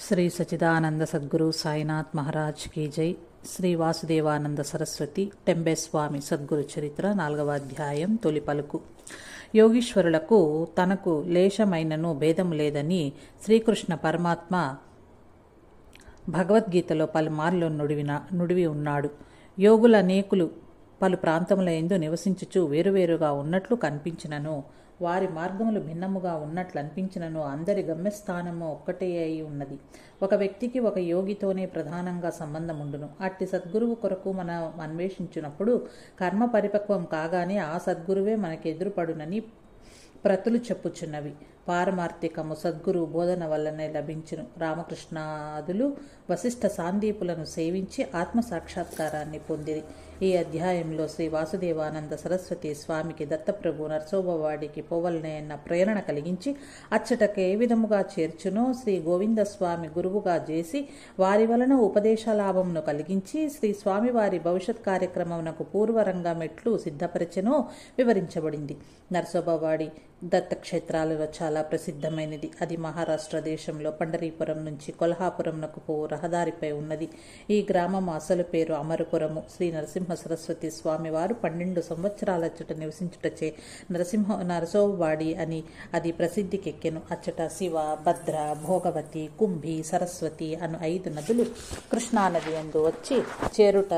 Shri Sachidananda Sadhguru Sainath Maharaj key జై. శ్రీ వాసుదేవానంద సరస్వతి టెంబేస్వామి సద్గురు చరిత్ర 4వ అధ్యాయం. తొలి పలుకు. యోగీశ్వరులకు తనకు లేశమైనను భేదము లేదని శ్రీకృష్ణ పరమాత్మ భగవద్గీతలో పలుమార్లు నుడివి ఉన్నాడు. యోగులనేకులు పలు ప్రాంతముల యందు నివసించుచు వేరువేరుగా ఉన్నట్లు కనిపించినను, వారి మార్గములు భిన్నముగా ఉన్నట్లు అనిపించినను, అందరి గమ్యస్థానము ఒక్కటే అయి ఉన్నది. ఒక వ్యక్తికి ఒక యోగితోనే ప్రధానంగా సంబంధం ఉండును. అట్టి సద్గురువు కొరకు మనం అన్వేషించినప్పుడు కర్మ పరిపక్వం కాగానే ఆ సద్గురువే మనకి ఎదురుపడునని ప్రతులు చెప్పుచున్నవి. పారమార్థికము సద్గురు బోధన వల్లనే లభించును. రామకృష్ణాదులు వశిష్ఠ సాందీపులను సేవించి ఆత్మసాక్షాత్కారాన్ని పొందిరి. ఈ అధ్యాయంలో శ్రీ వాసుదేవానంద సరస్వతి స్వామికి దత్తప్రభు నరసోబవాడికి పోవలనేన్న ప్రేరణ కలిగించి అచ్చటకు ఏ విధముగా చేర్చునో, శ్రీ గోవిందస్వామి గురువుగా చేసి వారి వలన ఉపదేశలాభమును కలిగించి శ్రీ స్వామివారి భవిష్యత్ కార్యక్రమమునకు పూర్వరంగం ఎట్లు సిద్ధపరచెనో వివరించబడింది. నరసోబవాడి దత్తక్షేత్రాలలో చాలా ప్రసిద్ధమైనది. అది మహారాష్ట్ర దేశంలో పండరీపురం నుంచి కొల్హాపురంనకు పోవు రహదారిపై ఉన్నది. ఈ గ్రామం అసలు పేరు అమరపురము. శ్రీ నరసింహ సరస్వతి స్వామివారు 12 సంవత్సరాల అచ్చట నివసించుటచే నరసోబవాడి అని అది ప్రసిద్ధికెక్కెను. అచ్చట శివ, భద్ర, భోగవతి, కుంభి, సరస్వతి అను 5 నదులు కృష్ణానది యందు వచ్చి చేరుట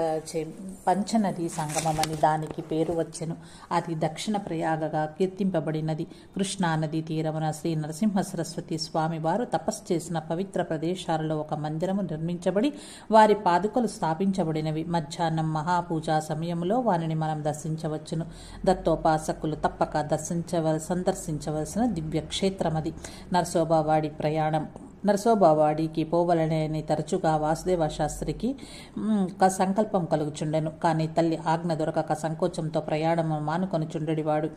పంచనది సంగమమని దానికి పేరు వచ్చెను. అది దక్షిణ ప్రయాగగా కీర్తింపబడినది. కృష్ణానది తీరమున శ్రీ నరసింహ సరస్వతి స్వామి వారు తపస్సు చేసిన పవిత్ర ప్రదేశాలలో ఒక మందిరము నిర్మించబడి వారి పాదుకలు స్థాపించబడినవి. మధ్యాహ్నం మహాపూజా సమయంలో వారిని మనం దర్శించవచ్చును. దత్తోపాసకులు తప్పక సందర్శించవలసిన దివ్య క్షేత్రమది. నరసోబవాడి ప్రయాణం. నరసోబవాడికి పోవలనేని తరచుగా వాసుదేవ శాస్త్రికి సంకల్పం కలుగుచుండెను. కానీ తల్లి ఆజ్ఞ దొరకక సంకోచంతో ప్రయాణము మానుకొనుచుండెడివాడు.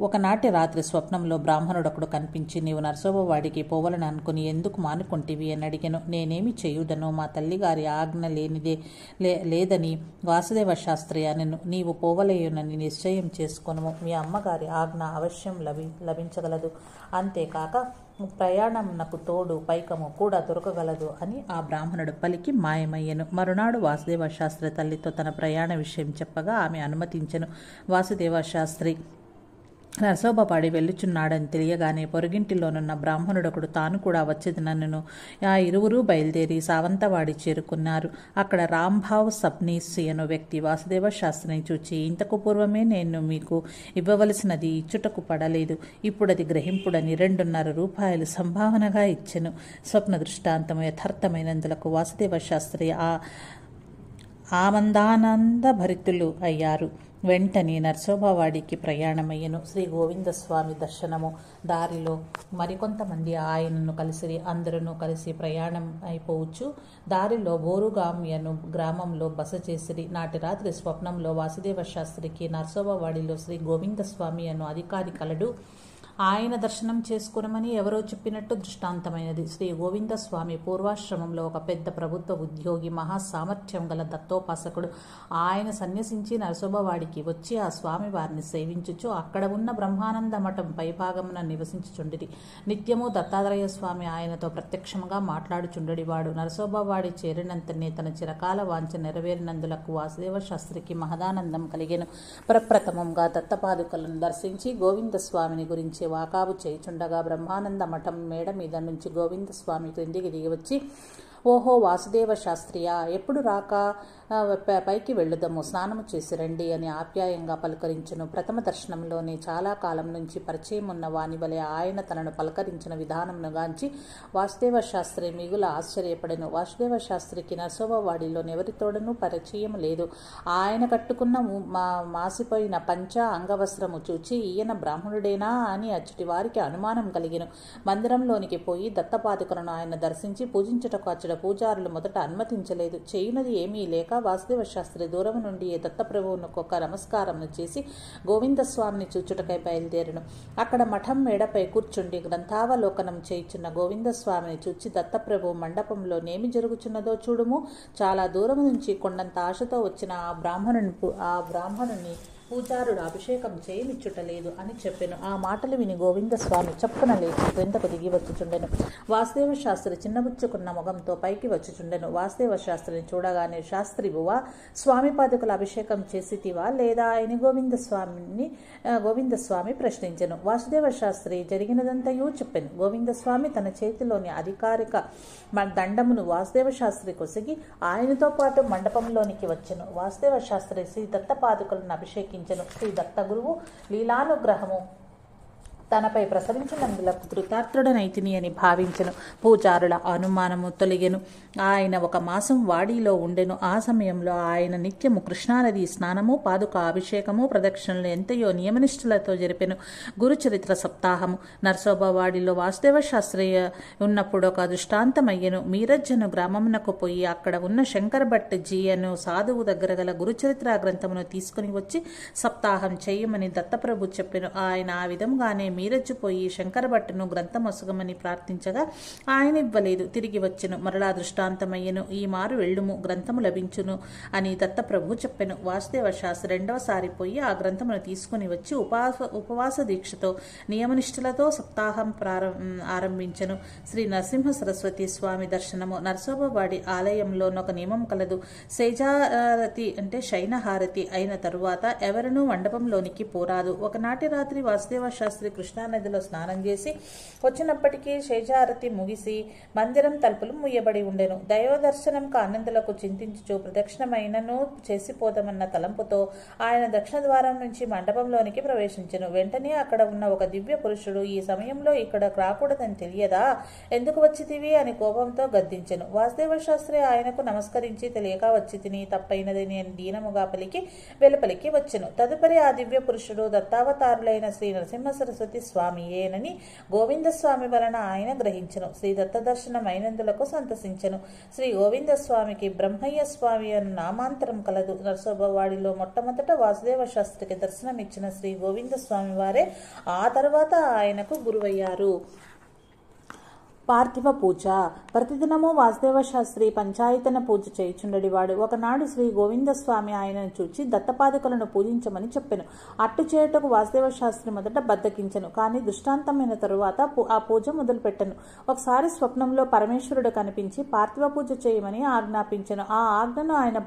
ఒకనాటి రాత్రి స్వప్నంలో బ్రాహ్మణుడొకడు కనిపించి, నీవు నరసోబవాడికి పోవలని అనుకుని ఎందుకు మానుకొంటివి అని అడిగెను. నేనేమి చేయుదను, మా తల్లిగారి ఆజ్ఞ లేదని వాసుదేవ శాస్త్రి అనెను. నీవు పోవలేయునని నిశ్చయం చేసుకొనుము. మీ అమ్మగారి ఆజ్ఞ అవశ్యం లభించగలదు. అంతేకాక ప్రయాణంనకు తోడు పైకము కూడా దొరకగలదు అని ఆ బ్రాహ్మణుడు పలికి మాయమయ్యెను. మరునాడు వాసుదేవ శాస్త్రి తల్లితో తన ప్రయాణ విషయం చెప్పగా ఆమె అనుమతించెను. వాసుదేవ శాస్త్రి నరసోబవాడి వెళ్ళుచున్నాడని తెలియగానే పొరుగింటిలోనున్న బ్రాహ్మణుడొకడు తాను కూడా వచ్చేదనను. ఆ ఇరువురు బయలుదేరి సావంతవాడి చేరుకున్నారు. అక్కడ రాంభావ్ సబ్నీసి అను వ్యక్తి వాసుదేవ శాస్త్రిని చూచి, ఇంతకు పూర్వమే నేను మీకు ఇవ్వవలసినది ఇచ్చుటకు పడలేదు, ఇప్పుడు అది గ్రహింపుడని 2.5 రూపాయలు సంభావనగా ఇచ్చెను. స్వప్న దృష్టాంతము యథార్థమైనందులకు వాసుదేవ శాస్త్రి ఆనందానంద భరితులు అయ్యారు. వెంటనే నరసోబవాడికి ప్రయాణమయ్యను. శ్రీ గోవిందస్వామి దర్శనము. దారిలో మరికొంతమంది ఆయనను కలిసిరి. అందరూ కలిసి ప్రయాణం అయిపోవచ్చు. దారిలో బోరుగామ్యను గ్రామంలో బస చేసిరి. నాటి రాత్రి స్వప్నంలో వాసుదేవ శాస్త్రికి నరసోబవాడిలో శ్రీ గోవిందస్వామి అను అధికారి కలడు. ఆయన దర్శనం చేసుకునమని ఎవరో చెప్పినట్టు దృష్టాంతమైనది. శ్రీ గోవిందస్వామి పూర్వాశ్రమంలో ఒక పెద్ద ప్రభుత్వ ఉద్యోగి, మహాసామర్థ్యం గల దత్తోపాసకుడు. ఆయన సన్యసించి నరసోబవాడికి వచ్చి ఆ స్వామి వారిని సేవించుచు అక్కడ ఉన్న బ్రహ్మానంద మఠం పైభాగమున నివసించుచుండిరి. నిత్యము దత్తాత్రేయ స్వామి ఆయనతో ప్రత్యక్షముగా మాట్లాడుచుండెడివాడు. నరసోబవాడి చేరినంతనే తన చిరకాల వాంఛ నెరవేరినందులకు వాసుదేవ శాస్త్రికి మహదానందం కలిగెను. ప్రప్రథమంగా దత్తపాదుకలను దర్శించి గోవిందస్వామిని గురించి వాకాబు చేయుచుండగా బ్రహ్మానంద మఠం మేడ మీద నుంచి గోవిందస్వామి క్రిందికి దిగివచ్చి, ఓహో వాసుదేవ శాస్త్రియా, ఎప్పుడు రాక పైకి వెళ్ళుదము, స్నానము చేసి రండి అని ఆప్యాయంగా పలకరించును. ప్రథమ దర్శనంలోనే చాలా కాలం నుంచి పరిచయం ఉన్న వాని వలె ఆయన తనను పలకరించిన విధానమును గాంచి వాసుదేవ శాస్త్రి మిగుల ఆశ్చర్యపడెను. వాసుదేవ శాస్త్రికి నరసోబవాడిలోని ఎవరితోడనూ పరిచయం లేదు. ఆయన కట్టుకున్న మాసిపోయిన పంచ అంగవస్త్రము చూచి ఈయన బ్రాహ్మణుడేనా అని అచ్చటి వారికి అనుమానం కలిగెను. మందిరంలోనికి పోయి దత్తపాదుకలను ఆయన దర్శించి పూజించుటకు అచ్చట పూజారులు మొదట అనుమతించలేదు. చేయునది ఏమీ లేక వాసుదేవ శాస్త్రి దూరం నుండి దత్తప్రభువునకు ఒక నమస్కారమును చేసి గోవిందస్వామిని చూచుటకై బయలుదేరను. అక్కడ మఠం మేడపై కూర్చుండి గ్రంథావలోకనం చేయుచున్న గోవిందస్వామిని చూచి, దత్తప్రభు మండపంలో నేమి జరుగుచున్నదో చూడుము. చాలా దూరం నుంచి కొండంత ఆశతో వచ్చిన ఆ బ్రాహ్మణుని పూజారుడు అభిషేకం చేయనిచ్చుటలేదు అని చెప్పెను. ఆ మాటలు విని గోవిందస్వామి చప్పున లేచి క్రిందకు దిగి వచ్చుచుండెను. వాసుదేవ శాస్త్రి చిన్నబుచ్చుకున్న ముఖంతో పైకి వచ్చుచుండెను. వాసుదేవ శాస్త్రిని చూడగానే, శాస్త్రి బువా, స్వామి పాదుకల అభిషేకం చేసితివా లేదా అని గోవిందస్వామి ప్రశ్నించెను. వాసుదేవ శాస్త్రి జరిగినదంతయూ చెప్పెను. గోవిందస్వామి తన చేతిలోని అధికారిక దండమును వాసుదేవ శాస్త్రి కొసిగి ఆయనతో పాటు మండపంలోనికి వచ్చెను. వాసుదేవ శాస్త్రి శ్రీ దత్త పాదుకలను అభిషేకించెను. శ్రీ దత్త గురువు లీలానుగ్రహము తనపై ప్రసరించినందులకు కృతార్థుడనైతిని అని భావించెను. పూజారుల అనుమానము తొలగెను. ఆయన 1 మాసం వాడిలో ఉండెను. ఆ సమయంలో ఆయన నిత్యము కృష్ణానది స్నానము, పాదుక అభిషేకము, ప్రదక్షిణలు ఎంతయో నియమనిష్ఠులతో జరిపెను. గురుచరిత్ర సప్తాహము. నర్సోబవాడిలో వాసుదేవ శాస్త్రి ఉన్నప్పుడు ఒక దృష్టాంతమయ్యెను. మీరజ్జను గ్రామమునకు పోయి అక్కడ ఉన్న శంకర్ భట్ జీ అను సాధువు దగ్గర గల గురుచరిత్ర గ్రంథమును తీసుకుని వచ్చి సప్తాహం చేయమని దత్తప్రభు చెప్పెను. ఆయన ఆ విధంగానే మీరజ్జుపోయి శంకర భట్టును గ్రంథమొసగమని ప్రార్థించగా ఆయన ఇవ్వలేదు. తిరిగి వచ్చెను. మరలా దృష్టాంతమయ్యను. ఈ మారు వెళ్ళుము, గ్రంథము లభించును అని దత్తప్రభు చెప్పెను. వాసుదేవ శాస్త్రి 2వసారి పోయి ఆ గ్రంథమును తీసుకుని వచ్చి ఉపవాస దీక్షతో నియమనిష్ఠులతో సప్తాహం ఆరంభించెను. శ్రీ నరసింహ సరస్వతి స్వామి దర్శనము. నరసోబవాడి ఆలయంలోనొక నియమం కలదు. శైజారతి అంటే శయనహారతి అయిన తరువాత ఎవరనూ మండపంలోనికి పోరాదు. ఒకనాటి రాత్రి వాసుదేవ శాస్త్రి కృష్ణానదిలో స్నానం చేసి వచ్చినప్పటికీ శేషారతి ముగిసి మందిరం తలుపులు ముయ్యబడి ఉండెను. దైవదర్శనంకు ఆనందులకు చింతించుచు ప్రదక్షిణమైనను చేసిపోదామన్న తలంపుతో ఆయన దక్షిణ ద్వారం నుంచి మండపంలోనికి ప్రవేశించెను. వెంటనే అక్కడ ఉన్న ఒక దివ్య పురుషుడు, ఈ సమయంలో ఇక్కడ రాకూడదని తెలియదా, ఎందుకు వచ్చితివి అని కోపంతో గద్దించెను. వాసుదేవ శాస్త్రి ఆయనకు నమస్కరించి, తెలియక వచ్చి తిని తప్పైనదని దీనముగా పలికి వెలుపలికి వచ్చెను. తదుపరి ఆ దివ్య పురుషుడు దత్తావతారులైన శ్రీ నరసింహ సరస్వతి స్వామియేనని గోవిందస్వామి వలన ఆయన గ్రహించెను. శ్రీ దత్త దర్శనం అయినందులకు సంతసించెను. శ్రీ గోవిందస్వామికి బ్రహ్మయ్య స్వామి అను నామాంతరం కలదు. నరసోబవాడిలో మొట్టమొదట వాసుదేవ శాస్త్రికి దర్శనమిచ్చిన శ్రీ గోవిందస్వామి వారే ఆ తర్వాత ఆయనకు గురువయ్యారు. పార్థివ పూజ. ప్రతిదినము వాసుదేవ శాస్త్రి పంచాయతన పూజ చేయుచుండెడివాడు. ఒకనాడు శ్రీ గోవిందస్వామి ఆయనను చూచి దత్తపాదుకలను పూజించమని చెప్పెను. అట్టు చేయుటకు వాసుదేవ శాస్త్రి మొదట బద్దకించెను. కానీ దృష్టాంతమైన తరువాత ఆ పూజ మొదలుపెట్టెను. ఒకసారి స్వప్నంలో పరమేశ్వరుడు కనిపించి పార్థివ పూజ చేయమని ఆజ్ఞాపించెను. ఆ ఆజ్ఞను ఆయన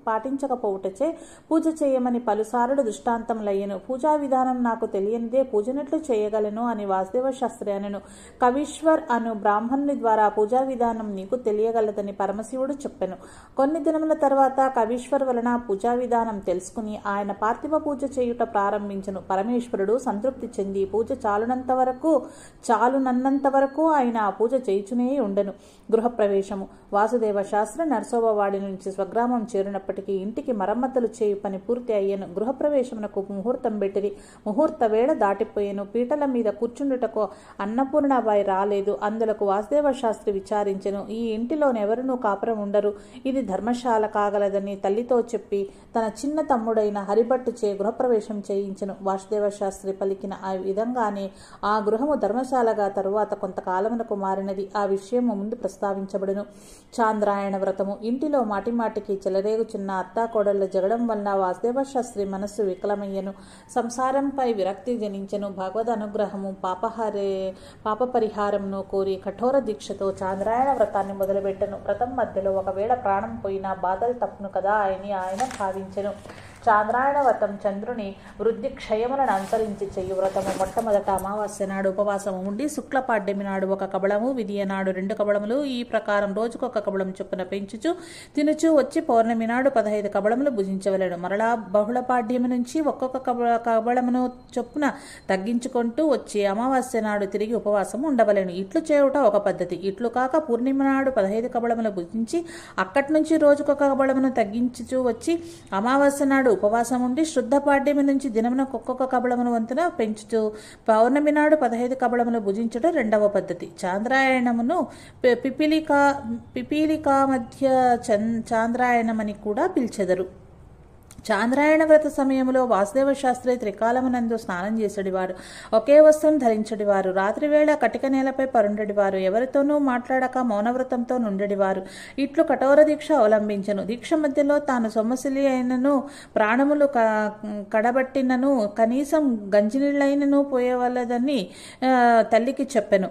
పాటించకపోవుటచే పూజ చేయమని పలుసార్లు దృష్టాంతములయ్యెను. పూజా విధానం నాకు తెలియనిదే పూజనట్లు చేయగలను అని వాసుదేవ శాస్త్రి అనెను. కవీశ్వర్ అను బ్రాహ్మణుని ద్వారా పూజా విధానం నీకు తెలియగలదని పరమశివుడు చెప్పెను. కొన్ని దినముల తర్వాత కవీశ్వర్ వలన పూజా విధానం తెలుసుకుని ఆయన పార్థివ పూజ చేయుట ప్రారంభించెను. పరమేశ్వరుడు సంతృప్తి చెంది పూజ చాలునన్నంత వరకు ఆయన ఆ పూజ చేయుచునే ఉండెను. గృహప్రవేశము. వాసుదేవ శాస్త్రి నరసోబవాడి నుంచి స్వగ్రామం చేరినప్పటికీ ఇంటికి మరమ్మతులు చేయు పని పూర్తి అయ్యను. గృహప్రవేశమునకు ముహూర్తం పెట్టిరి. ముహూర్త వేళ దాటిపోయేను. పీటల మీద కూర్చుండుటకు అన్నపూర్ణాబాయి రాలేదు. అందులకు వాసుదేవ శాస్త్రి విచారించెను. ఈ ఇంటిలోనెవరునూ కాపురం ఉండరు, ఇది ధర్మశాల కాగలదని తల్లితో చెప్పి తన చిన్న తమ్ముడైన హరిభట్టు చే గృహప్రవేశం చేయించెను. వాసుదేవ శాస్త్రి పలికిన ఆ విధంగానే ఆ గృహము ధర్మశాలగా తరువాత కొంతకాలమునకు మారినది. ఆ విషయము ముందు ప్రస్తావించబడును. చాంద్రాయణ వ్రతము. ఇంటిలో మాటిమాటికి చెలరేగుచున్న అత్తాకోడళ్ల జగడం వలన వాసుదేవ శాస్త్రి మనస్సు వికలమయ్యను. సంసారంపై విరక్తి జనించెను. భగవద్ అనుగ్రహము పాప పరిహారమును కోరి కఠోర దీక్షతో చాంద్రాయణ వ్రతాన్ని మొదలుపెట్టెను. వ్రతం మధ్యలో ఒకవేళ ప్రాణం పోయినా బాధలు తప్పును కదా అని ఆయన భావించెను. చాంద్రాయణ వ్రతం చంద్రుని వృద్ధి క్షయములను అనుసరించి చెయ్యి వ్రతము. మొట్టమొదట అమావాస్య నాడు ఉపవాసము ఉండి శుక్ల పాడ్యమి నాడు 1 కబళము, విధియ నాడు 2 కబళములు, ఈ ప్రకారం రోజుకొక కబళం చొప్పున పెంచుచు తినుచు వచ్చి పౌర్ణమి నాడు 15 కబళములు భుజించవలెను. మరలా బహుళ పాడ్యమి నుంచి ఒక్కొక్క కబళమును చొప్పున తగ్గించుకుంటూ వచ్చి అమావాస్య నాడు తిరిగి ఉపవాసం ఉండవలెను. ఇట్లు చేయుట ఒక పద్ధతి. ఇట్లు కాక పూర్ణిమ నాడు 15 కబళములు భుజించి అక్కడి నుంచి రోజుకొక కబళమును తగ్గించుచూ వచ్చి అమావాస్య నాడు ఉపవాసం ఉండి శుద్ధ పాడ్యమి నుంచి దినమునకు ఒక్కొక్క కబళమును వంతున పెంచుతూ పౌర్ణమి నాడు 15 కబళములు భుజించడం రెండవ పద్ధతి. చాంద్రాయణమును పిపీలికా మధ్య చాంద్రాయణమని కూడా పిలిచెదరు. చాంద్రాయణ వ్రత సమయంలో వాసుదేవ శాస్త్రి త్రికాలమునందు స్నానం చేసేడివారు. ఒకే వస్త్రం ధరించడివారు. రాత్రివేళ కటిక నేలపై పరుండడివారు. ఎవరితోనూ మాట్లాడక మౌనవ్రతంతో నుండడివారు. ఇట్లు కఠోర దీక్ష అవలంబించను. దీక్ష మధ్యలో తాను సొమ్మసిలి అయినను ప్రాణములు కడబట్టినను కనీసం గంజినీళ్ళైనను పోయేవలదని తల్లికి చెప్పెను.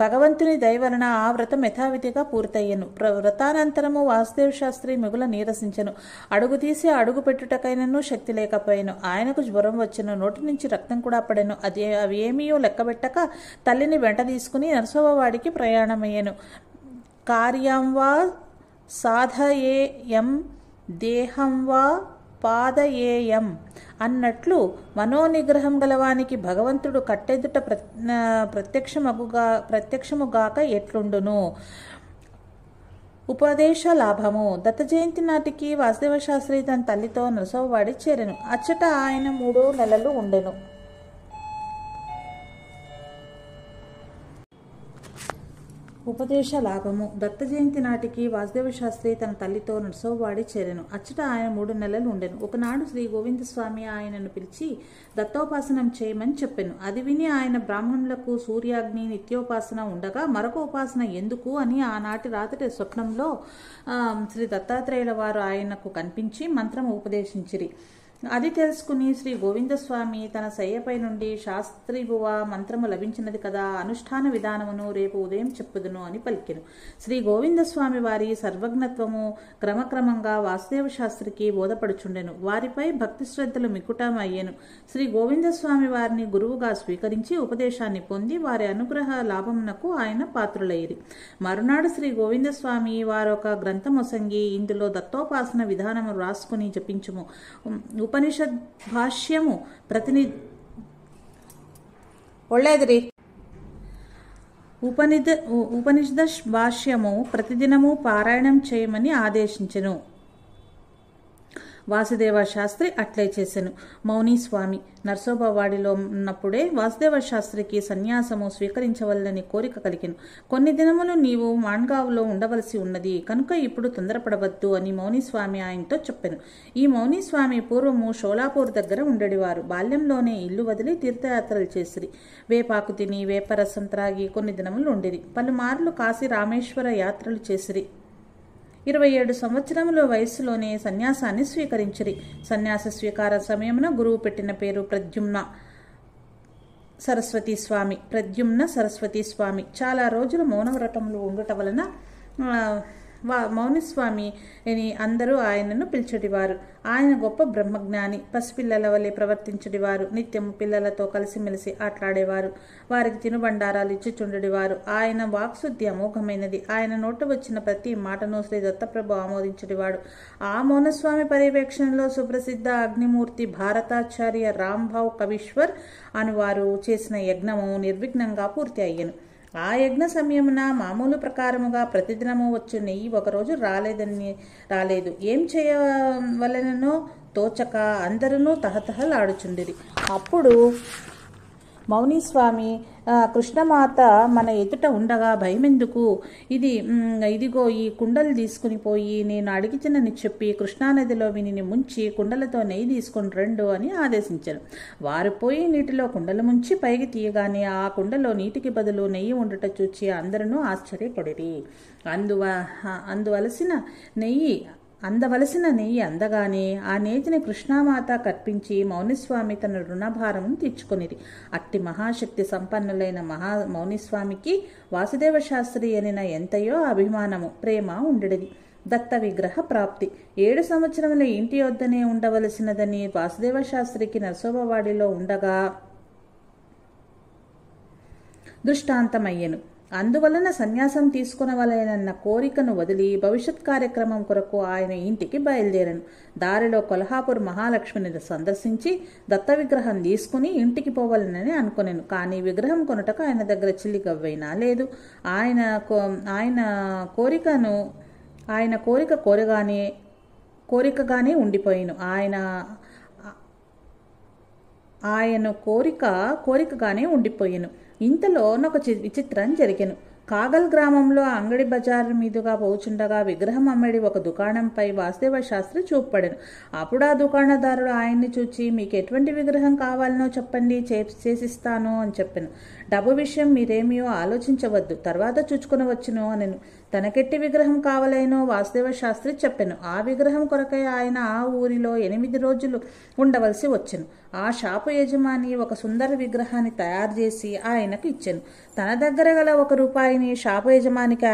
భగవంతుని దయ వలన ఆ వ్రతం యథావిధిగా పూర్తయ్యను. వ్రతానంతరము వాసుదేవ శాస్త్రి మిగుల నీరసించెను. అడుగు తీసి అడుగు పెట్టుటకైనను శక్తి లేకపోయాను. ఆయనకు జ్వరం వచ్చెను. నోటి నుంచి రక్తం కూడా పడెను. అవి ఏమీయో లెక్కబెట్టక తల్లిని వెంట తీసుకుని నరసోబవాడికి ప్రయాణమయ్యాను. కార్యం వా సాధయేయం దేహం వా పాదయేయం అన్నట్లు మనోనిగ్రహం గలవానికి భగవంతుడు కట్టెదుట ప్రత్యక్షముగాక ఎట్లుండును. ఉపదేశ లాభము. దత్త జయంతి నాటికి వాసుదేవ శాస్త్రి తన తల్లితో నరసోబవాడి చేరెను. అచ్చట ఆయన 3 నెలలు ఉండెను. ఉపదేశ లాభము. దత్త జయంతి నాటికి వాసుదేవ శాస్త్రి తన తల్లితో నరసోబవాడి చేరెను. అచ్చట ఆయన 3 నెలలు ఉండెను. ఒకనాడు శ్రీ గోవిందస్వామి ఆయనను పిలిచి దత్తోపాసనం చేయమని చెప్పెను. అది విని ఆయన బ్రాహ్మణులకు సూర్యాగ్ని నిత్యోపాసన ఉండగా మరొక ఉపాసన ఎందుకు అని ఆనాటి రాత్రి స్వప్నంలో శ్రీ దత్తాత్రేయుల వారు ఆయనకు కనిపించి మంత్రం ఉపదేశించిరి. అది తెలుసుకుని శ్రీ గోవిందస్వామి తన శయ్యపై నుండి శాస్త్రీభువ మంత్రము లభించినది కదా, అనుష్ఠాన విధానమును రేపు ఉదయం చెప్పుదును అని పలికెను. శ్రీ గోవిందస్వామి వారి సర్వజ్ఞత్వము క్రమక్రమంగా వాసుదేవ శాస్త్రికి బోధపడుచుండెను. వారిపై భక్తి శ్రద్ధలు మికుటం అయ్యెను. శ్రీ గోవిందస్వామి వారిని గురువుగా స్వీకరించి ఉపదేశాన్ని పొంది వారి అనుగ్రహ లాభమునకు ఆయన పాత్రులయ్యిరి. మరునాడు శ్రీ గోవిందస్వామి వారొక గ్రంథమొసంగి ఇందులో దత్తోపాసన విధానము రాసుకుని జపించుము. ఉపనిషద్ భాష్యము ఒళ్ళేదిరి ఉపనిషద్ భాష్యము ప్రతిదినము పారాయణం చేయమని ఆదేశించెను. వాసుదేవ శాస్త్రి అట్లే చేసెను. మౌనీస్వామి నరసోబవాడిలో ఉన్నప్పుడే వాసుదేవ శాస్త్రికి సన్యాసము స్వీకరించవలనని కోరిక కలిగెను. కొన్ని దినములు నీవు మాన్గావ్లో ఉండవలసి ఉన్నది కనుక ఇప్పుడు తొందరపడవద్దు అని మౌనీస్వామి ఆయనతో చెప్పెను. ఈ మౌనీస్వామి పూర్వము షోలాపూర్ దగ్గర ఉండేవారు. బాల్యంలోనే ఇల్లు వదిలి తీర్థయాత్రలు చేసిరి. వేపాకు తిని వేపరసం త్రాగి కొన్ని దినములు ఉండిరి. పలుమార్లు కాశీ రామేశ్వర యాత్రలు చేసిరి. 27 సంవత్సరముల వయస్సులోనే సన్యాసాన్ని స్వీకరించిరి. సన్యాస స్వీకార సమయమున గురువు పెట్టిన పేరు ప్రద్యుమ్న సరస్వతి స్వామి. చాలా రోజులు మౌనవ్రతములు ఉండటం వలన మౌనిస్వామి అని అందరూ ఆయనను పిలిచెడివారు. ఆయన గొప్ప బ్రహ్మజ్ఞాని. పసిపిల్లల వలె ప్రవర్తించడివారు. నిత్యము పిల్లలతో కలిసిమెలిసి ఆటలాడేవారు. వారికి తినుబండారాలు ఇచ్చిచుండెడివారు. ఆయన వాక్శుద్ధి అమోఘమైనది. ఆయన నోట వచ్చిన ప్రతి మాటను శ్రీ దత్తప్రభు ఆమోదించడివాడు. ఆ మౌనస్వామి పర్యవేక్షణలో సుప్రసిద్ధ అగ్నిమూర్తి భారతాచార్య రాంభావ్ కవీశ్వర్ అనువారు చేసిన యజ్ఞము నిర్విఘ్నంగా పూర్తి అయ్యను. ఆ యజ్ఞ సమయమున మామూలు ప్రకారముగా ప్రతిదినము వచ్చు నెయ్యి ఒకరోజు రాలేదు. ఏం చేయవలనో తోచక అందరూ తహతహలాడుచుండిరి. అప్పుడు మౌనీస్వామి, కృష్ణమాత మన ఎదుట ఉండగా భయమెందుకు, ఇదిగో ఈ కుండలు తీసుకుని పోయి నేను అడిగితేనని చెప్పి కృష్ణానదిలో విని ముంచి కుండలతో నెయ్యి తీసుకొని రండు అని ఆదేశించారు. వారు పోయి నీటిలో కుండలు ముంచి పైకి తీయగానే ఆ కుండలో నీటికి బదులు నెయ్యి ఉండట చూచి అందరూ ఆశ్చర్యపడిరి. అందవలసిన నెయ్యి అందగానే ఆ నేతిని కృష్ణామాత కర్పించి మౌనిస్వామి తన రుణభారమును తీర్చుకొనిరి. అట్టి మహాశక్తి సంపన్నులైన మౌనిస్వామికి వాసుదేవ శాస్త్రి అనిన ఎంతయో అభిమానము, ప్రేమ ఉండేది. దత్త విగ్రహ ప్రాప్తి. 7 సంవత్సరముల ఇంటి వద్దనే ఉండవలసినదని వాసుదేవ శాస్త్రికి నరసోబవాడిలో ఉండగా దృష్టాంతమయ్యెను. అందువలన సన్యాసం తీసుకునవలెనన్న కోరికను వదిలి భవిష్యత్ కార్యక్రమం కొరకు ఆయన ఇంటికి బయలుదేరాను. దారిలో కొల్హాపూర్ మహాలక్ష్మిని సందర్శించి దత్త విగ్రహం తీసుకుని ఇంటికి పోవాలని అనుకునేను. కానీ విగ్రహం కొనుటకు ఆయన దగ్గర చిల్లి గవ్వైనా లేదు. ఆయన కోరికగానే ఉండిపోయాను. ఆయన కోరికగానే ఉండిపోయాను. ఇంతలో ఒక విచిత్రం జరిగెను. కాగల్ గ్రామంలో అంగడి బజారు మీదుగా పోచుండగా విగ్రహం అమ్మడి ఒక దుకాణంపై వాసుదేవ శాస్త్రి చూపడెను. అప్పుడు ఆ దుకాణదారుడు ఆయన్ని చూచి, మీకు ఎటువంటి విగ్రహం కావాలనో చెప్పండి, చేసిస్తాను అని చెప్పాను. డబ్బు విషయం మీరేమీయో ఆలోచించవద్దు, తర్వాత చూచుకొనవచ్చును అనెను. తనకెట్టి విగ్రహం కావాలేనో వాసుదేవ శాస్త్రి చెప్పెను. ఆ విగ్రహం కొరకై ఆయన ఆ ఊరిలో 8 రోజులు ఉండవలసి వచ్చెను. ఆ షాపు యజమాని ఒక సుందర విగ్రహాన్ని తయారు చేసి ఆయనకు ఇచ్చెను. తన దగ్గర గల ₹1 షాపు యజమానికి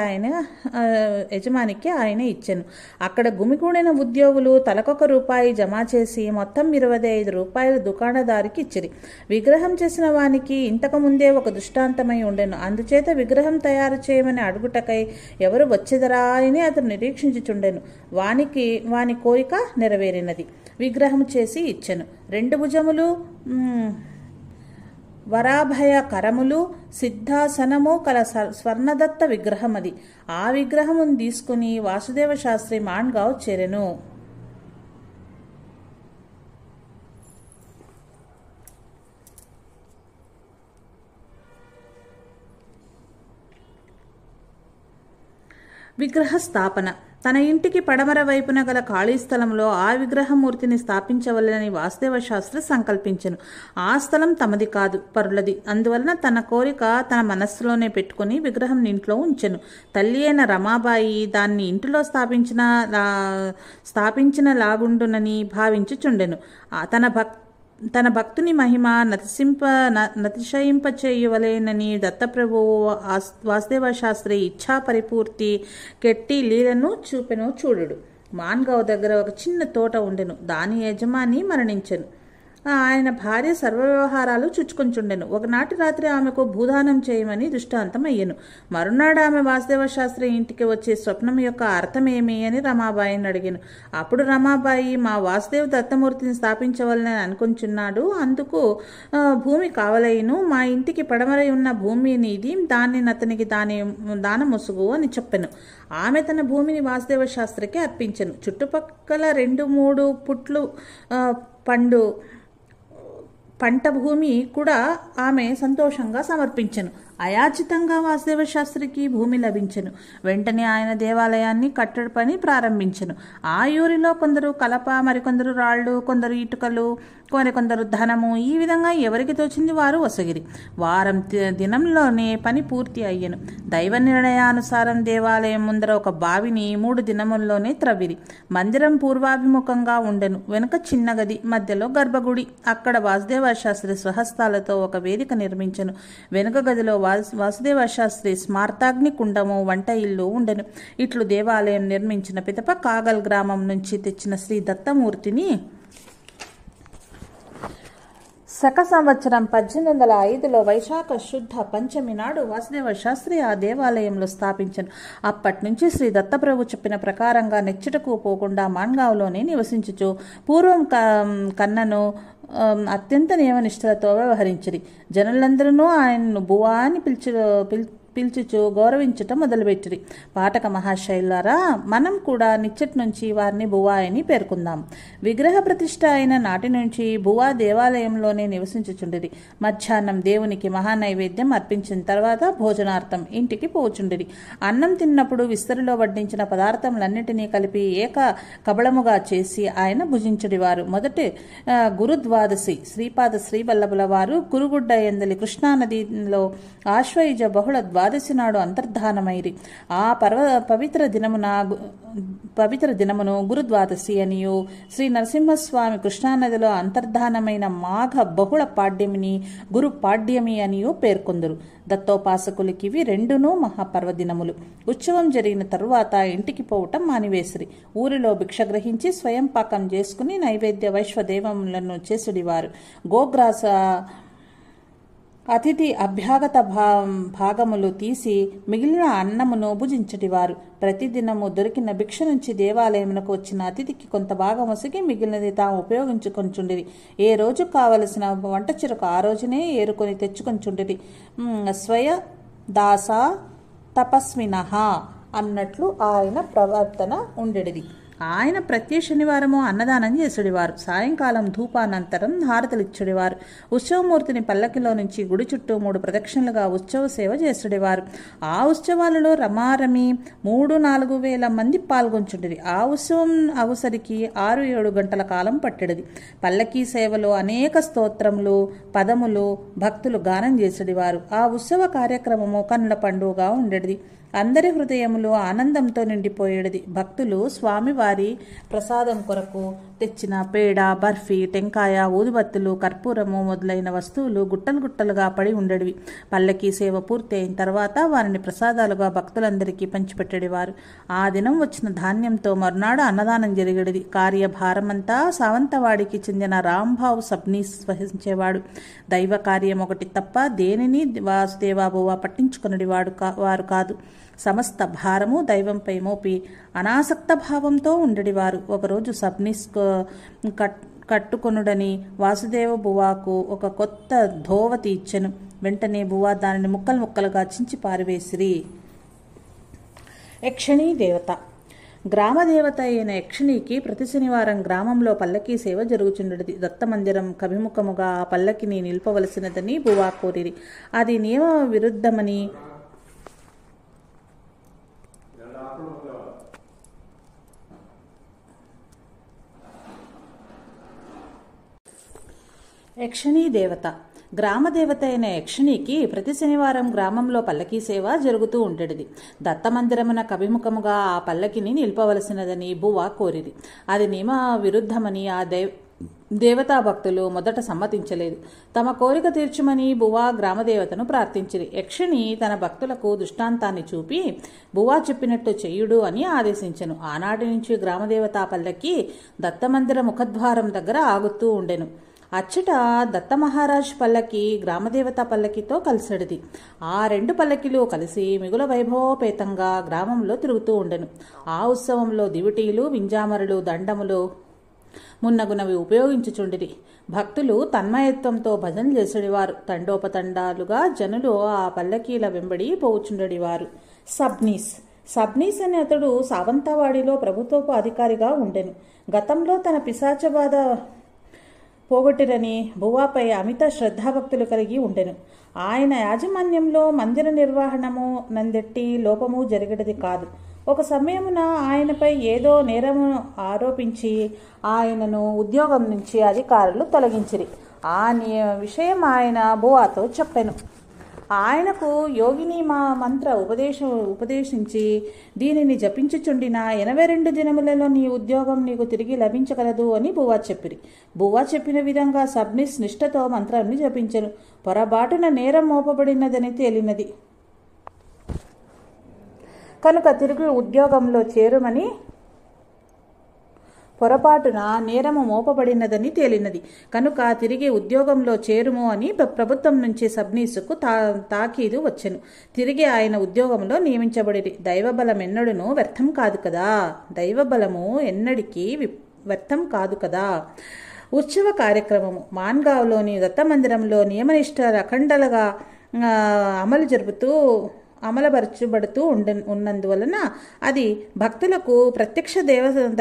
ఆయన ఇచ్చెను. అక్కడ గుమికూడిన ఉద్యోగులు తలకొక ₹1 జమ చేసి మొత్తం ₹25 దుకాణదారికి ఇచ్చిరి. విగ్రహం చేసిన వానికి ఇంతకు ముందే ఒక దృష్టాంతమై ఉండెను. అందుచేత విగ్రహం తయారు చేయమని అడుగుటకై ఎవరు వచ్చెదరా అని అతను నిరీక్షించుచుండెను. వాని కోరిక నెరవేరినది. విగ్రహం చేసి ఇచ్చెను. 2 భుజములు, వరాభయ కరములు, సిద్ధాసనము కల స్వర్ణదత్త విగ్రహం అది. ఆ విగ్రహమును తీసుకుని వాసుదేవ శాస్త్రి మాండ్గావ్ చేరెను. విగ్రహ స్థాపన. తన ఇంటికి పడమర వైపున గల ఖాళీ స్థలంలో ఆ విగ్రహమూర్తిని స్థాపించవలెనని వాసుదేవ శాస్త్రి సంకల్పించెను. ఆ స్థలం తమది కాదు, పరులది. అందువలన తన కోరిక తన మనస్సులోనే పెట్టుకుని విగ్రహం ఇంట్లో ఉంచెను. తల్లి అయిన రమాబాయి దాన్ని ఇంటిలో స్థాపించిన లాగుండునని భావించుచుండెను. తన భక్తుని మహిమ నతిశయింపచేయువలేనని దత్తప్రభువు వాసుదేవ శాస్త్రి ఇచ్ఛా పరిపూర్తి కెట్టి లీలను చూపెను. చూడుడు. మాన్గావ్ దగ్గర ఒక చిన్న తోట ఉండెను. దాని యజమాని మరణించెను. ఆయన భార్య సర్వవ్యవహారాలు చుచ్చుకొంచుండెను. ఒకనాటి రాత్రి ఆమెకు భూదానం చేయమని దృష్టాంతం అయ్యెను. మరునాడు ఆమె వాసుదేవ శాస్త్రి ఇంటికి వచ్చే స్వప్నం యొక్క అర్థమేమి అని రమాబాయిని అడిగాను. అప్పుడు రమాబాయి, మా వాసుదేవ్ దత్తమూర్తిని స్థాపించవాలని అనుకుంటున్నాడు, అందుకు భూమి కావలైను. మా ఇంటికి పడమరై ఉన్న భూమి నీది, దాన్ని అతనికి దానముసుగు అని చెప్పెను. ఆమె తన భూమిని వాసుదేవ శాస్త్రికి అర్పించెను. చుట్టుపక్కల 2-3 పుట్లు పంట భూమి కూడా ఆమె సంతోషంగా సమర్పించెను. అయాచితంగా వాసుదేవ శాస్త్రికి భూమి లభించెను. వెంటనే ఆయన దేవాలయాన్ని కట్టడి పని ప్రారంభించెను. ఆ ఊరిలో కొందరు కలప, మరికొందరు రాళ్ళు, కొందరు ఇటుకలు, కొందరు ధనము, ఈ విధంగా ఎవరికి తోచింది వారు వసగిరి. వారం దినంలోనే పని పూర్తి అయ్యెను. దైవ నిర్ణయానుసారం దేవాలయం ముందర ఒక బావిని 3 దినముల్లోనే త్రవ్విరి. మందిరం పూర్వాభిముఖంగా ఉండెను. వెనుక చిన్న గది, మధ్యలో గర్భగుడి. అక్కడ వాసుదేవ శాస్త్రి స్వహస్తాలతో ఒక వేదిక నిర్మించెను. వెనుక గదిలో వాసుదేవ శాస్త్రి స్మార్తాగ్ని కుండము, వంట ఇల్లు ఉండెను. ఇట్లు దేవాలయం నిర్మించిన పిదప కాగల్ గ్రామం నుంచి తెచ్చిన శ్రీ దత్తమూర్తిని శక సంవత్సరం 1805లో వైశాఖ శుద్ధ పంచమి నాడు వాసుదేవ శాస్త్రి ఆ దేవాలయంలో స్థాపించను. అప్పటి నుంచి శ్రీ దత్తప్రభు చెప్పిన ప్రకారంగా నెచ్చుటకు పోకుండా మాన్గావ్లోనే నివసించుచు పూర్వం కన్నను అత్యంత నియమనిష్టలతో వ్యవహరించిరి. జనులందరూ ఆయన్ను బువా అని పిలుచుచు గౌరవించటం మొదలుపెట్టిరి. పాఠక మహాశైలారా, మనం కూడా నిచ్చటి నుంచి వారిని బువా అని పేర్కొందాం. విగ్రహ ప్రతిష్ఠ అయిన నాటి నుంచి బువా దేవాలయంలోనే నివసించుచుండిరి. మధ్యాహ్నం దేవునికి మహానైవేద్యం అర్పించిన తర్వాత భోజనార్థం ఇంటికి పోచుండిరి. అన్నం తిన్నప్పుడు విస్తరిలో వడ్డించిన పదార్థములన్నిటినీ కలిపి ఏక కబళముగా చేసి ఆయన భుజించుడివారు. మొదటి గురుద్వాదశి శ్రీపాద శ్రీవల్లభుల వారు కురుగుడ్డ ఎందలి కృష్ణానదిలో ఆశ్వయుజ బహుళ ద్వాదశి నాడు అంతర్ధానమైరి. ఆ పవిత్ర దినమును గురుద్వాదశి అనియు, శ్రీ నరసింహస్వామి కృష్ణానదిలో అంతర్ధానమైన మాఘ బహుళ పాడ్యమిని గురు పాడ్యమి అనియు పేర్కొందరు. దత్తోపాసకులకి ఇవి 2 మహాపర్వదినములు. ఉత్సవం జరిగిన తరువాత ఇంటికి పోవటం మానివేసిరి. ఊరిలో భిక్ష గ్రహించి స్వయం పాకం చేసుకుని నైవేద్య వైశ్వదేవములను చేసుడివారు. గోగ్రాస అతిథి అభ్యాగత భాగములు తీసి మిగిలిన అన్నమును భుజించటివారు. ప్రతిదినము దొరికిన భిక్ష నుంచి దేవాలయమునకు వచ్చిన అతిథికి కొంత భాగం వసిగి మిగిలినది తాము ఉపయోగించుకొంచుండిరి. ఏ రోజు కావలసిన వంట చిరకు ఆ రోజునే ఏరుకొని తెచ్చుకొంచుండిరి. స్వయ దాస తపస్వినః అన్నట్లు ఆయన ప్రవర్తన ఉండేది. ఆయన ప్రతి శనివారము అన్నదానం చేసేవారు. సాయంకాలం ధూపానంతరం హారతలిచ్చేవారు. ఉత్సవమూర్తిని పల్లకిలో నుంచి గుడి చుట్టూ 3 ప్రదక్షిణలుగా ఉత్సవ సేవ చేసేవారు. ఆ ఉత్సవాలలో రమారమి 3-4 వేల మంది పాల్గొంచుండేది. ఆ ఉత్సవం అవసరికి 6-7 గంటల కాలం పట్టెడిది. పల్లకీ సేవలో అనేక స్తోత్రములు పదములు భక్తులు గానం చేసేవారు. ఆ ఉత్సవ కార్యక్రమము కన్నుల పండుగగా ఉండేది. అందరి హృదయములు ఆనందంతో నిండిపోయేది. భక్తులు స్వామివారి ప్రసాదం కొరకు తెచ్చిన పేడ, బర్ఫీ, టెంకాయ, ఊదుబత్తులు, కర్పూరము మొదలైన వస్తువులు గుట్టలు గుట్టలుగా పడి ఉండేవి. పల్లకీ సేవ పూర్తి అయిన తర్వాత వారిని ప్రసాదాలుగా భక్తులందరికీ పంచిపెట్టేవారు. ఆ దినం వచ్చిన ధాన్యంతో మరునాడు అన్నదానం జరిగేది. కార్యభారమంతా సావంతవాడికి చెందిన రాంబాబు సబ్నీస్ వహించేవాడు. దైవ కార్యం ఒకటి తప్ప దేనిని వాసుదేవాబువా పట్టించుకునేది వారు కాదు. సమస్త భారము దైవంపై మోపి అనాసక్త భావంతో ఉండేవారు. ఒకరోజు సబ్నీస్ కట్టుకొనుడని వాసుదేవ బువాకు ఒక కొత్త ధోవతి ఇచ్చెను. వెంటనే బువా దానిని ముక్కలు ముక్కలుగా చించి పారివేసిరి. యక్షిణీ దేవత. గ్రామదేవత అయిన యక్షిణికి ప్రతి శనివారం గ్రామంలో పల్లకీ సేవ జరుగుచుండేది. దత్తమందిరం కవిముఖముగా ఆ పల్లకిని నిలుపవలసినదని బువా కోరిరి. అది నియమ విరుద్ధమని యక్షిణీ దేవత. గ్రామదేవత అయిన యక్షిణికి ప్రతి శనివారం గ్రామంలో పల్లకీ సేవ జరుగుతూ ఉండేది. దత్తమందిరమున కవిముఖముగా ఆ పల్లకిని నిలుపవలసినదని బువా కోరిరి. అది నియమ విరుద్ధమని ఆ దేవతా భక్తులు మొదట సమ్మతించలేదు. తమ కోరిక తీర్చుమని బువా గ్రామదేవతను ప్రార్థించిరి. యక్షిణి తన భక్తులకు దృష్టాంతాన్ని చూపి బువా చెప్పినట్టు చెయ్యుడు అని ఆదేశించెను. ఆనాటి నుంచి గ్రామదేవతా పల్లకి దత్తమందిర ముఖద్వారం దగ్గర ఆగుతూ ఉండెను. అచ్చట దత్తమహారాజ్ పల్లకి గ్రామదేవత పల్లకితో కలిసడిది. ఆ 2 పల్లకిలు కలిసి మిగుల వైభవోపేతంగా గ్రామంలో తిరుగుతూ ఉండెను. ఆ ఉత్సవంలో దివిటీలు, వింజామరులు, దండములు మున్నగునవి ఉపయోగించుచుండిరి. భక్తులు తన్మయత్వంతో భజనలు చేసేవారు. తండోపతండాలుగా జనులు ఆ పల్లకీల వెంబడి పోవుచుండేవారు. సబ్నీస్ అనే అతడు సావంతవాడిలో ప్రభుత్వపు అధికారిగా ఉండెను. గతంలో తన పిశాచబాధ పోగొట్టిరని బువాపై అమిత శ్రద్ధాభక్తులు కలిగి ఉండెను. ఆయన యాజమాన్యంలో మందిర నిర్వహణము నందెట్టి లోపము జరిగేది కాదు. ఒక సమయమున ఆయనపై ఏదో నేరము ఆరోపించి ఆయనను ఉద్యోగం నుంచి అధికారులు తొలగించిరి. ఆ విషయం ఆయన బువాతో చెప్పెను. ఆయనకు యోగిని మంత్ర ఉపదేశించి దీనిని జపించుచుండిన 82 దినములలో నీ ఉద్యోగం నీకు తిరిగి లభించగలదు అని బువా చెప్పిరి. బువా చెప్పిన విధంగా సబ్నీస్ నిష్ఠతో మంత్రాన్ని జపించెను. పొరబాటున నేరం మోపబడినదని తేలినది కనుక తిరిగి ఉద్యోగంలో చేరుమని పొరపాటున నేరము మోపబడినదని తేలినది కనుక తిరిగి ఉద్యోగంలో చేరుము అని ప్రభుత్వం నుంచి సబ్నీసుకు తాకీదు వచ్చెను. తిరిగి ఆయన ఉద్యోగంలో నియమించబడి. దైవబలం ఎన్నడూనూ వ్యర్థం కాదు కదా. దైవబలము ఎన్నడికి వ్యర్థం కాదు కదా. ఉత్సవ కార్యక్రమము. మాన్గావ్లోని దత్తమందిరంలో నియమనిష్ట అఖండలుగా అమలుపరచబడుతూ ఉన్నందువలన అది భక్తులకు ప్రత్యక్ష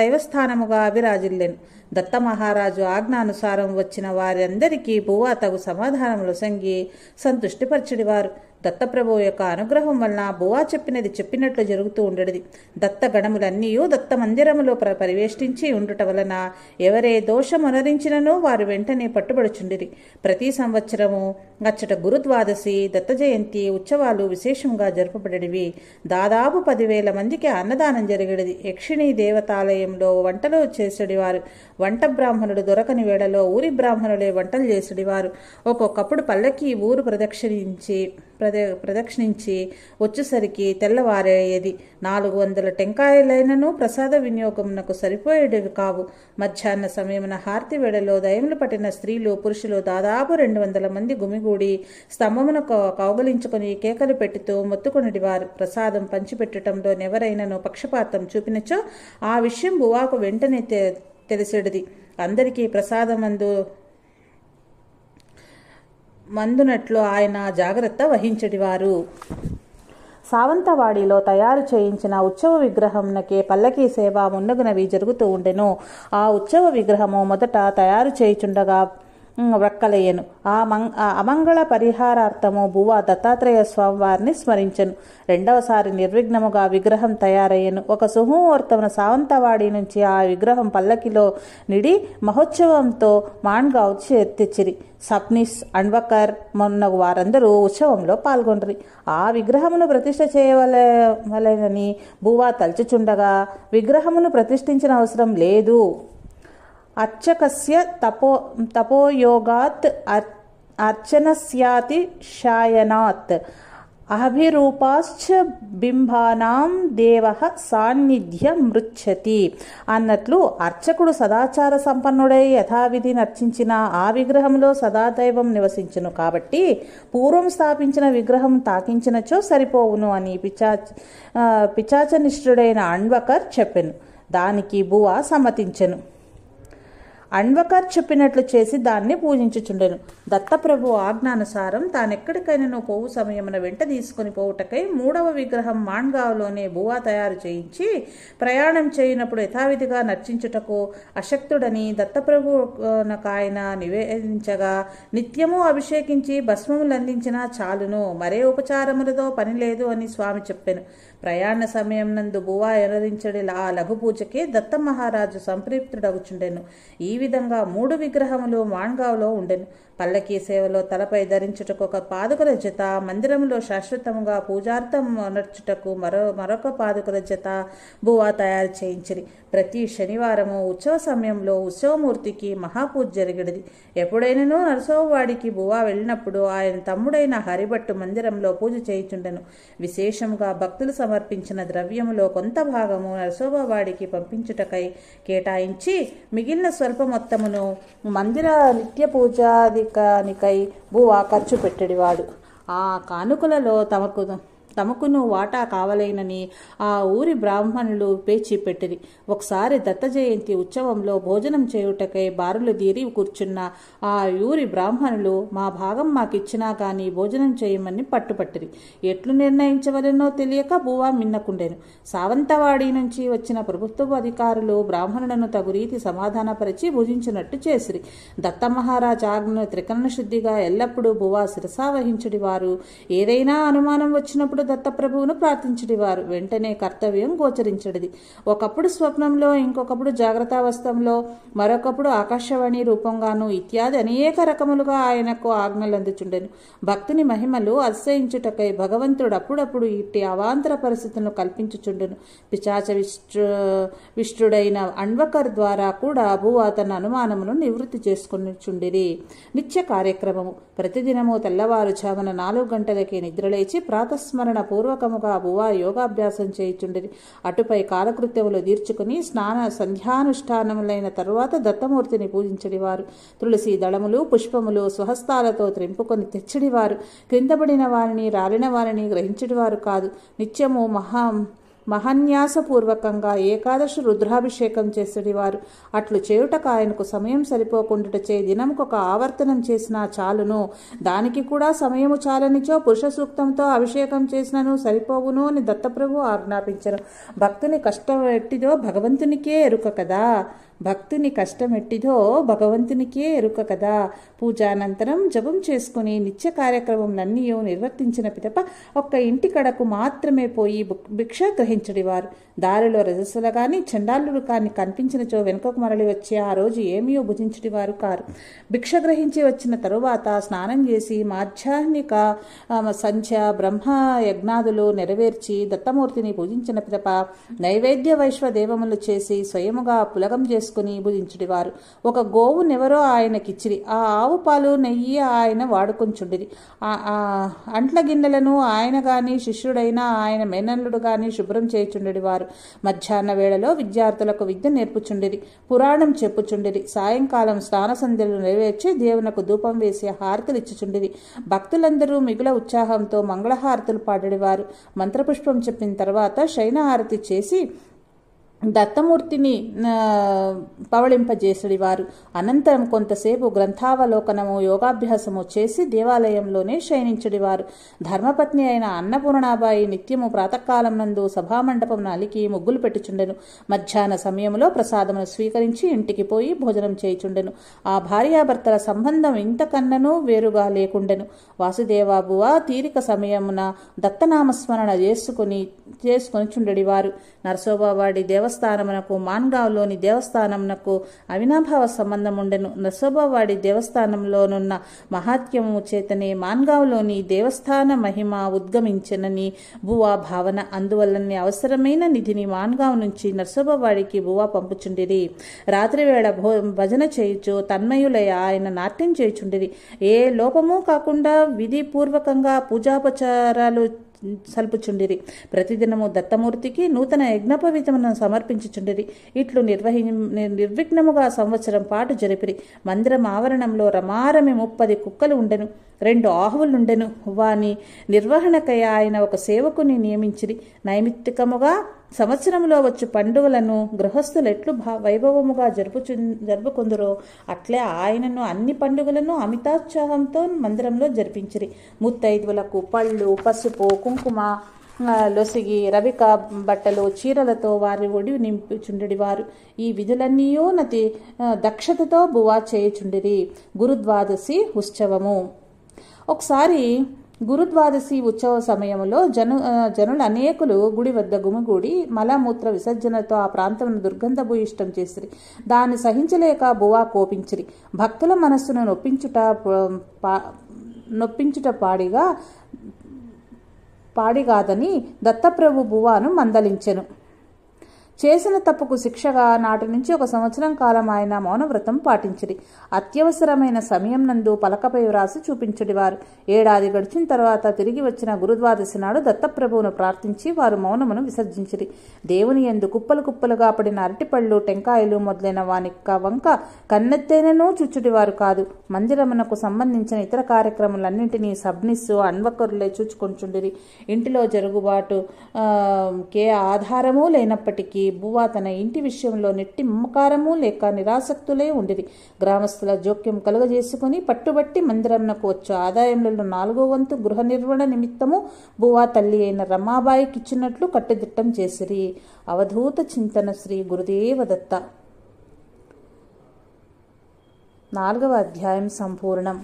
దైవస్థానముగా విరాజిల్లెను. దత్త మహారాజు ఆజ్ఞానుసారం వచ్చిన వారందరికీ బువా తగు సమాధానములు సంగి సంతుష్టిపరచడివారు. దత్తప్రభువు యొక్క అనుగ్రహం వలన బువా చెప్పినట్లు జరుగుతూ ఉండేది. దత్త గణములన్నీ దత్త మందిరములో పరివేష్టించి ఉండుట వలన ఎవరే దోషమునరించిననో వారు వెంటనే పట్టుబడుచుండిరి. ప్రతి సంవత్సరము అచ్చట గురుద్వాదశి, దత్త జయంతి ఉత్సవాలు విశేషంగా జరుపబడేవి. దాదాపు 10,000 మందికి అన్నదానం జరిగేది. యక్షిణీ దేవతాలయంలో వంటలు చేసేడివారు. వంట బ్రాహ్మణుడు దొరకని వేళలో ఊరి బ్రాహ్మణులే వంటలు చేసేడివారు. ఒక్కొక్కప్పుడు పల్లకి ఊరు ప్రదక్షిణించి వచ్చేసరికి తెల్లవారేది. 400 టెంకాయలైనను ప్రసాద వినియోగమునకు సరిపోయేటివి కావు. మధ్యాహ్న సమయమున హారతి వేళలో దయములు పట్టిన స్త్రీలు పురుషులు దాదాపు 200 మంది గుమిగూడి స్తంభమును కౌగలించుకుని కేకలు పెట్టుతూ మొత్తుకునేటివారు. ప్రసాదం పంచిపెట్టడంలో ఎవరైనాను పక్షపాతం చూపినచో ఆ విషయం బువాకు వెంటనే తెలిసేటిది. అందరికీ ప్రసాదం మందునట్లు ఆయన జాగ్రత్త వహించడివారు. సావంతవాడిలో తయారు చేయించిన ఉత్సవ విగ్రహంనకే పల్లకీ సేవ మున్నగునవి జరుగుతూ ఉండెను. ఆ ఉత్సవ విగ్రహము మొదట తయారు చేయుచుండగా వ్రక్కలయ్యను. ఆ అమంగళ పరిహారార్థము బువ్వ దత్తాత్రేయ స్వామి వారిని స్మరించెను. రెండవసారి నిర్విఘ్నముగా విగ్రహం తయారయ్యను. ఒక సుముహూర్తమున సావంతవాడి నుంచి ఆ విగ్రహం పల్లకిలో నిడి మహోత్సవంతో మాన్గావ్ తెచ్చిరి. సప్నిస్, అణ్వకర్ మొన్నగు వారందరూ ఉత్సవంలో పాల్గొండ్రి. ఆ విగ్రహమును ప్రతిష్ఠ చేయవలెనని బువ్వ తలుచుచుండగా విగ్రహమును ప్రతిష్ఠించిన అవసరం లేదు. అర్చకస్య తపోయోగాత్ అర్చనస్యాతి శాయనాత్ అభిరూపాశ్చ బింబానాం దేవః సాన్నిధ్యం మృచ్చతి అన్నట్లు అర్చకుడు సదాచార సంపన్నుడై యథావిధి నర్చించిన ఆ విగ్రహంలో సదాదైవం నివసించును. కాబట్టి పూర్వం స్థాపించిన విగ్రహం తాకించినచో సరిపోవును అని పిచాచనిష్ఠుడైన అణ్వకర్ చెప్పెను. దానికి బువ్వ సమ్మతించెను. అణ్వకర్ చెప్పినట్లు చేసి దాన్ని పూజించుచుండెను. దత్తప్రభు ఆజ్ఞానుసారం తానెక్కడికైనా పోవు సమయమున వెంట తీసుకుని పోవుటకై మూడవ విగ్రహం మాన్గావ్లోనే బువ్వ తయారు చేయించి ప్రయాణం చేయనప్పుడు యథావిధిగా నర్చించుటకు అశక్తుడని దత్తప్రభు ఆయన నివేదించగా నిత్యము అభిషేకించి భస్మములందించినా చాలును, మరే ఉపచారములతో పని లేదు అని స్వామి చెప్పెను. ప్రయాణ సమయం నందు బువ్వ ఎనరించడి ఆ లఘు పూజకే దత్త మహారాజు సంప్రీప్తుడగుచుండెను. ఈ విధంగా 3 విగ్రహములు మాన్గావ్లో ఉండెను. పల్లకీ సేవలో తలపై ధరించుటకు ఒక పాదుకల జత, మందిరంలో శాశ్వతముగా పూజార్థం నర్చుటకు మరొక పాదుకల జత బువ్వ తయారు చేయించిరి. ప్రతి శనివారము ఉత్సవ సమయంలో ఉత్సవమూర్తికి మహాపూజ జరిగినది. ఎప్పుడైనానూ నరసోవాడికి బువ్వ వెళ్ళినప్పుడు ఆయన తమ్ముడైన హరిభట్టు మందిరంలో పూజ చేయుచుండెను. విశేషంగా భక్తులు సమర్పించిన ద్రవ్యములో కొంత భాగము నరసోవాడికి పంపించుటకై కేటాయించి మిగిలిన స్వల్ప మొత్తమును మందిర నిత్య పూజాధికానికై బువ్వ ఖర్చు పెట్టెడివాడు. ఆ కానుకలలో తమకును వాటా కావలేనని ఆ ఊరి బ్రాహ్మణులు పేచి పెట్టిరి. ఒకసారి దత్త జయంతి ఉత్సవంలో భోజనం చేయుటకై బారులు తీరి కూర్చున్న ఆ ఊరి బ్రాహ్మణులు మా భాగం మాకిచ్చినా గాని భోజనం చేయమని పట్టుపట్టిరి. ఎట్లు నిర్ణయించవలెనో తెలియక బువ్వ మిన్నకుండెను. సావంతవాడి నుంచి వచ్చిన ప్రభుత్వ అధికారులు బ్రాహ్మణులను తగు రీతి సమాధానపరిచి భుజించినట్టు చేసిరి. దత్త మహారాజ్ ఆజ్ఞను త్రికరణ శుద్ధిగా ఎల్లప్పుడూ బువ్వ శిరసావహించుడి వారు. ఏదైనా అనుమానం వచ్చినప్పుడు దత్తప్రభువును ప్రార్థించడివారు. వెంటనే కర్తవ్యం గోచరించడిది. ఒకప్పుడు స్వప్నంలో, ఇంకొకప్పుడు జాగ్రత్తావస్థంలో, మరొకప్పుడు ఆకాశవాణి రూపంగాను ఇత్యాది అనేక రకములుగా ఆయనకు ఆజ్ఞలు అందుచుండెను. భక్తుని మహిమలు అతిశయించుటకై భగవంతుడు అప్పుడప్పుడు ఇట్టి అవాంతర పరిస్థితులను కల్పించుచుండెను. పిశాచ విష్టుడైన అణ్వకర్ ద్వారా కూడా బువ్వ తన అనుమానమును నివృత్తి చేసుకునిచుండిరి. నిత్య కార్యక్రమము. ప్రతిదినము తెల్లవారుజామున 4 గంటలకే నిద్రలేచి ప్రాతస్మరణ పూర్వకముగా బువ్వ యోగాభ్యాసం చేయుచుండిరి. అటుపై కాలకృత్యములు తీర్చుకుని సంధ్యానుష్ఠానములైన తరువాత దత్తమూర్తిని పూజించడివారు. తులసి దళములు, పుష్పములు స్వహస్తాలతో త్రింపుకొని తెచ్చడివారు. క్రిందపడిన వారిని, రాలిన వారిని గ్రహించడివారు కాదు. నిత్యము మహాన్యాసపూర్వకంగా ఏకాదశి రుద్రాభిషేకం చేసేవారు. అట్లు చేయుటకు ఆయనకు సమయం సరిపోకుండాచే దినముకొక ఆవర్తనం చేసినా చాలును. దానికి కూడా సమయము చాలనిచో పురుష సూక్తంతో అభిషేకం చేసినను సరిపోవును అని దత్తప్రభు ఆజ్ఞాపించరు. భక్తుని కష్టం ఎట్టిదో భగవంతునికే ఎరుక కదా. పూజానంతరం జపం చేసుకుని నిత్య కార్యక్రమంలన్నీ నిర్వర్తించిన పిదప ఒక్క ఇంటి కడకు మాత్రమే పోయి భిక్ష గ్రహించడివారు. దారిలో రజస్సులు కాని చండాలుడు కాని కనిపించినచో వెనుకకు మరలి వచ్చి ఆ రోజు ఏమీయో భుజించడివారు కారు. భిక్ష గ్రహించి వచ్చిన తరువాత స్నానం చేసి మాధ్యాహ్నిక సంధ్య బ్రహ్మ యజ్ఞాదులు నెరవేర్చి దత్తమూర్తిని పూజించిన పిదప నైవేద్య వైశ్వదేవములు చేసి స్వయముగా పులగం చేసుకుని భుజించుడివారు. ఒక గోవునెవరో ఆయనకిచ్చిరి. ఆ ఆవు పాలు నెయ్యి ఆయన వాడుకొంచుండిరి. అంట్ల గిన్నెలను ఆయన గాని శిష్యుడైన ఆయన మేనల్లుడు గాని శుభ్రం చేయుచుండెడివారు. మధ్యాహ్న వేళలో విద్యార్థులకు విద్య నేర్పుచుండిరి. పురాణం చెప్పుచుండిరి. సాయంకాలం స్నాన సంధ్యలు నెరవేర్చి దేవునకు ధూపం వేసి హారతులు ఇచ్చుచుండిరి. భక్తులందరూ మిగుల ఉత్సాహంతో మంగళహారతులు పాడేవారు. మంత్రపుష్పం చెప్పిన తర్వాత శయన హారతి చేసి దత్తమూర్తిని పవళింపజేసడి వారు. అనంతరం కొంతసేపు గ్రంథావలోకనము యోగాభ్యాసము చేసి దేవాలయంలోనే శయనించడివారు. ధర్మపత్ని అయిన అన్నపూర్ణాబాయి నిత్యము ప్రాతకాలం నందు సభామండపం అలికి ముగ్గులు పెట్టుచుండెను. మధ్యాహ్న సమయంలో ప్రసాదమును స్వీకరించి ఇంటికి పోయి భోజనం చేయుచుండెను. ఆ భార్యాభర్తల సంబంధం ఇంతకన్ననూ వేరుగా లేకుండెను. వాసుదేవాబువ తీరిక సమయమున దత్తనామస్మరణ చేసుకొని చుండెడివారు. నరసోబావాడి దేవస్థానమునకు మాన్గావ్లోని దేవస్థానమునకు అవినాభావ సంబంధం ఉండెను. నరసోబావాడి దేవస్థానంలోనున్న మహాత్మ్యము చేతనే మాన్గావ్లోని దేవస్థాన మహిమ ఉద్గమించెనని బువా భావన. అందువల్లనే అవసరమైన నిధిని మాన్గావ్ నుంచి నరసోబావాడికి బువా పంపుచుండిరి. రాత్రివేళ భజన చేయుచు తన్మయులయ ఆయన నాట్యం చేయుచుండిరి. ఏ లోపము కాకుండా విధిపూర్వకంగా పూజాపచారాలు సల్పుచుండిరి. ప్రతిదినము దత్తమూర్తికి నూతన యజ్ఞోపవీతమును సమర్పించుచుండిరి. ఇట్లు నిర్విఘ్నముగా సంవత్సరం పాటు జరిపిరి. మందిరం ఆవరణంలో రమారమి 30 కుక్కలు ఉండెను. 2 ఆహువులుండెను. వాని నిర్వహణకై ఆయన ఒక సేవకుని నియమించిరి. నైమిత్తికముగా సంవత్సరంలో వచ్చు పండుగలను గృహస్థులు ఎట్లు వైభవముగా జరుపుకుందరో అట్లే ఆయనను అన్ని పండుగలను అమితాత్సాహంతో మందిరంలో జరిపించిరి. ముత్తైదువులకు పళ్ళు, పసుపు, కుంకుమ, లొసిగి, రవిక బట్టలు, చీరలతో వారి ఒడి నింపుచుండెడివారు. ఈ విధులన్నీయూ నతి దక్షతతో బువా చేయుచుండిరి. గురుద్వాదశి ఉత్సవము. ఒకసారి గురుద్వాదశి ఉత్సవ సమయంలో జనులు అనేకులు గుడి వద్ద గుమిగూడి మలమూత్ర విసర్జనతో ఆ ప్రాంతమును దుర్గంధభూయిష్టం చేసిరి. దాన్ని సహించలేక బువా కోపించిరి. భక్తుల మనస్సును నొప్పించుట పాడిగాదని దత్తప్రభు బువాను మందలించెను. చేసిన తప్పుకు శిక్షగా నాటి నుంచి 1 సంవత్సరం కాలం ఆయన మౌనవ్రతం పాటించిరి. అత్యవసరమైన సమయం నందు పలకపై వ్రాసి చూపించడివారు. ఏడాది గడిచిన తర్వాత తిరిగి వచ్చిన గురుద్వాదశి నాడు దత్తప్రభువును ప్రార్థించి వారు మౌనమును విసర్జించిరి. దేవుని యందు కుప్పలు కుప్పలుగా పడిన అరటిపళ్ళు, టెంకాయలు మొదలైన వాని వంక కన్నెత్తేనూ చూచుడివారు కాదు. మందిరమునకు సంబంధించిన ఇతర కార్యక్రమాలన్నింటినీ సబ్నిస్సు అన్వకరులే చూచుకొంచుండిరి. ఇంటిలో జరుగుబాటు కే ఆధారమూ లేనప్పటికీ బువా తన ఇంటి విషయంలో నెట్టి మమకారము లేక నిరాసక్తులే ఉండిరి. గ్రామస్తుల జోక్యం కలుగజేసుకుని పట్టుబట్టి మందిరంనకు వచ్చు ఆదాయంలో 4వ వంతు గృహ నిర్వహణ నిమిత్తము బువా తల్లి అయిన రమాబాయికిచ్చినట్లు కట్టుదిట్టం చేసిరి. అవధూత చింతన శ్రీ గురుదేవదత్త. 4వ అధ్యాయం సంపూర్ణం.